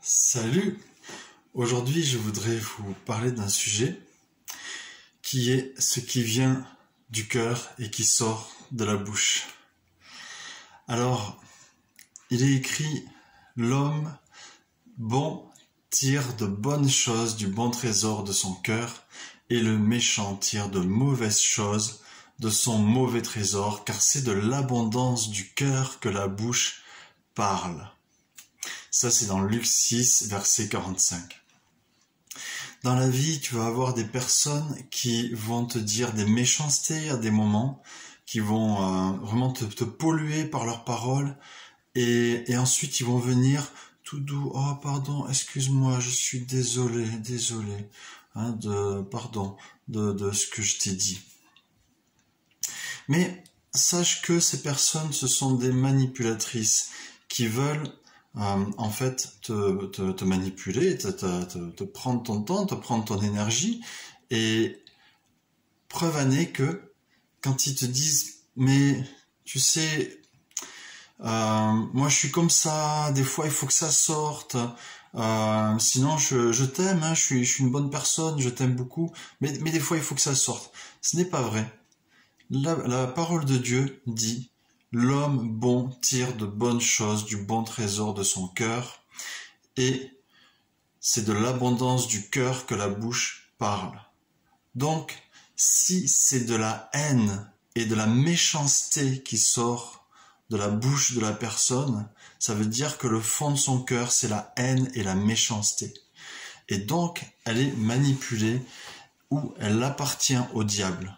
Salut! Aujourd'hui, je voudrais vous parler d'un sujet qui est ce qui vient du cœur et qui sort de la bouche. Alors, il est écrit, l'homme bon tire de bonnes choses du bon trésor de son cœur et le méchant tire de mauvaises choses de son mauvais trésor, car c'est de l'abondance du cœur que la bouche parle. Ça, c'est dans Luc 6, verset 45. Dans la vie, tu vas avoir des personnes qui vont te dire des méchancetés à des moments, qui vont vraiment te polluer par leurs paroles, et ensuite ils vont venir tout doux, oh pardon, excuse-moi, je suis désolé, pardon, de ce que je t'ai dit. Mais sache que ces personnes, ce sont des manipulatrices qui veulent en fait te manipuler, te prendre ton temps, te prendre ton énergie, et preuve en est que quand ils te disent mais tu sais moi je suis comme ça, des fois il faut que ça sorte, sinon je t'aime, hein, je suis une bonne personne, je t'aime beaucoup, mais des fois il faut que ça sorte. Ce n'est pas vrai. La parole de Dieu dit: l'homme bon tire de bonnes choses du bon trésor de son cœur, et c'est de l'abondance du cœur que la bouche parle. Donc, si c'est de la haine et de la méchanceté qui sort de la bouche de la personne, ça veut dire que le fond de son cœur, c'est la haine et la méchanceté. Et donc, elle est manipulée ou elle appartient au diable.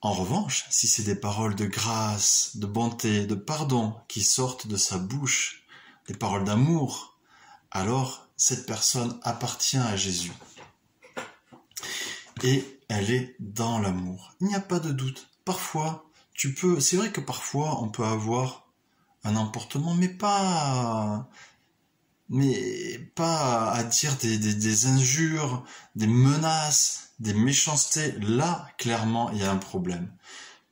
En revanche, si c'est des paroles de grâce, de bonté, de pardon qui sortent de sa bouche, des paroles d'amour, alors cette personne appartient à Jésus. Et elle est dans l'amour. Il n'y a pas de doute. Parfois, c'est vrai que parfois on peut avoir un emportement, mais pas à dire des injures, des menaces, des méchancetés. Là, clairement, il y a un problème.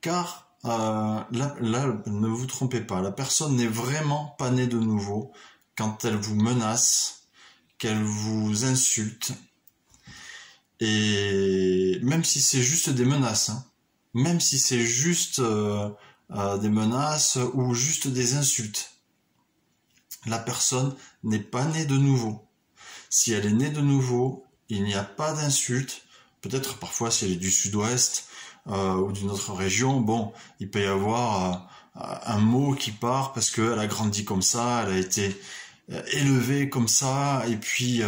Car là, ne vous trompez pas, la personne n'est vraiment pas née de nouveau quand elle vous menace, qu'elle vous insulte, et même si c'est juste des menaces, hein, même si c'est juste des menaces ou juste des insultes, la personne n'est pas née de nouveau. Si elle est née de nouveau, il n'y a pas d'insulte. Peut-être parfois si elle est du sud-ouest ou d'une autre région, bon, il peut y avoir un mot qui part parce qu'elle a grandi comme ça, elle a été élevée comme ça, et puis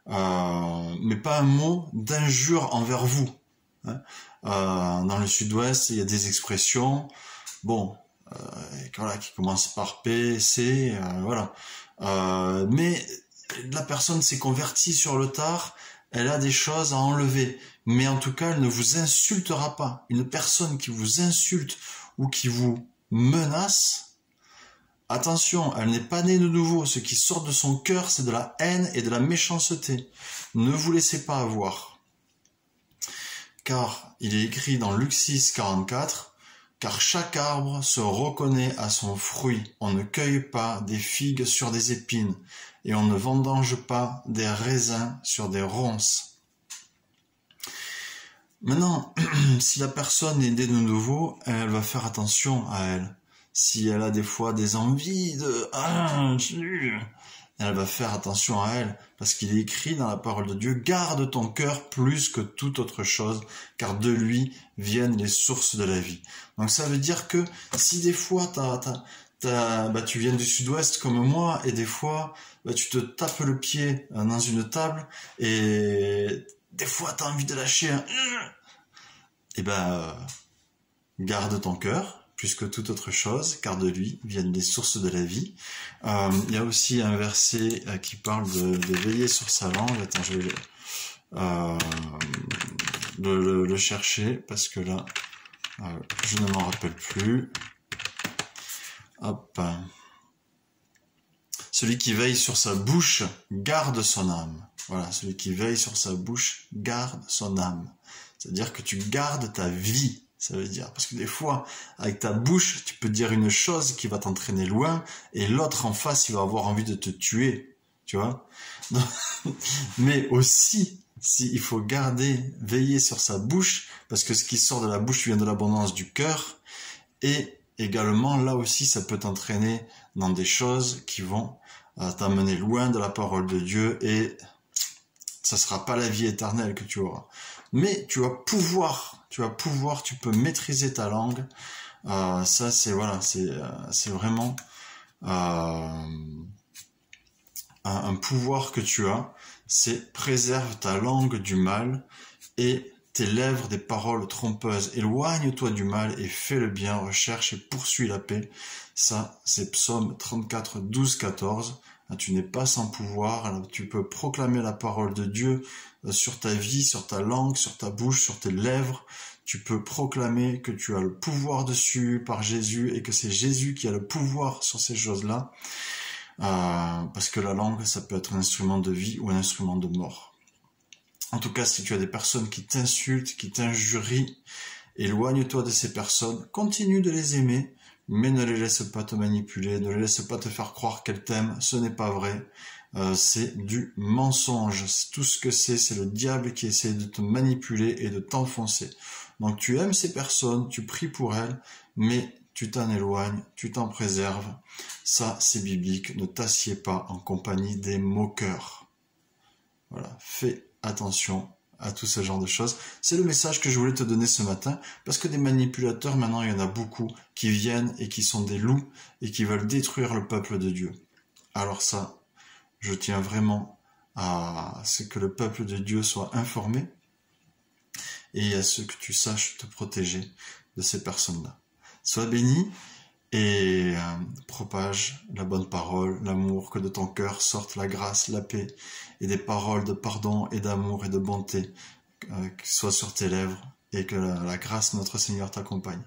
mais pas un mot d'injure envers vous. Hein. Dans le sud-ouest, il y a des expressions, bon, voilà, qui commencent par P, C, voilà. Mais la personne s'est convertie sur le tard, elle a des choses à enlever, mais en tout cas, elle ne vous insultera pas. Une personne qui vous insulte ou qui vous menace, attention, elle n'est pas née de nouveau. Ce qui sort de son cœur, c'est de la haine et de la méchanceté. Ne vous laissez pas avoir. Car il est écrit dans Luc 6, 44, « Car chaque arbre se reconnaît à son fruit. On ne cueille pas des figues sur des épines, et on ne vendange pas des raisins sur des ronces. » Maintenant, si la personne est née de nouveau, elle va faire attention à elle. Si elle a des fois des envies elle va faire attention à elle, parce qu'il est écrit dans la parole de Dieu: garde ton cœur plus que toute autre chose, car de lui viennent les sources de la vie. Donc ça veut dire que si des fois tu viens du sud-ouest comme moi, et des fois tu te tapes le pied dans une table, et des fois tu as envie de lâcher un garde ton cœur plus que toute autre chose, car de lui viennent les sources de la vie. Il y a aussi un verset qui parle de veiller sur sa langue. Attends, je vais le chercher, parce que là, je ne m'en rappelle plus. Hop. Celui qui veille sur sa bouche garde son âme. Voilà, celui qui veille sur sa bouche garde son âme. C'est-à-dire que tu gardes ta vie. Ça veut dire, parce que des fois, avec ta bouche, tu peux dire une chose qui va t'entraîner loin, et l'autre en face, il va avoir envie de te tuer. tu vois. Mais aussi, il faut veiller sur sa bouche, parce que ce qui sort de la bouche vient de l'abondance du cœur, et également, là aussi, ça peut t'entraîner dans des choses qui vont t'amener loin de la parole de Dieu, et ça sera pas la vie éternelle que tu auras. Mais tu peux maîtriser ta langue. Ça, c'est vraiment un pouvoir que tu as. C'est préserve ta langue du mal et tes lèvres des paroles trompeuses. Éloigne-toi du mal et fais le bien, recherche et poursuis la paix. Ça, c'est Psaume 34, 12, 14. Tu n'es pas sans pouvoir, alors tu peux proclamer la parole de Dieu sur ta vie, sur ta langue, sur ta bouche, sur tes lèvres. Tu peux proclamer que tu as le pouvoir dessus par Jésus et que c'est Jésus qui a le pouvoir sur ces choses-là. Parce que la langue, ça peut être un instrument de vie ou un instrument de mort. En tout cas, si tu as des personnes qui t'insultent, qui t'injurient, éloigne-toi de ces personnes, continue de les aimer, mais ne les laisse pas te manipuler, ne les laisse pas te faire croire qu'elles t'aiment, ce n'est pas vrai, c'est du mensonge, tout ce que c'est le diable qui essaie de te manipuler et de t'enfoncer. Donc tu aimes ces personnes, tu pries pour elles, mais tu t'en éloignes, tu t'en préserves, ça c'est biblique, ne t'assieds pas en compagnie des moqueurs. Voilà, fais attention à tout ce genre de choses. C'est le message que je voulais te donner ce matin, parce que des manipulateurs, maintenant, il y en a beaucoup qui viennent et qui sont des loups et qui veulent détruire le peuple de Dieu. Alors ça, je tiens vraiment à ce que le peuple de Dieu soit informé et à ce que tu saches te protéger de ces personnes-là. Sois béni et propage la bonne parole, l'amour, que de ton cœur sorte la grâce, la paix et des paroles de pardon et d'amour et de bonté qui soient sur tes lèvres et que la grâce de notre Seigneur t'accompagne.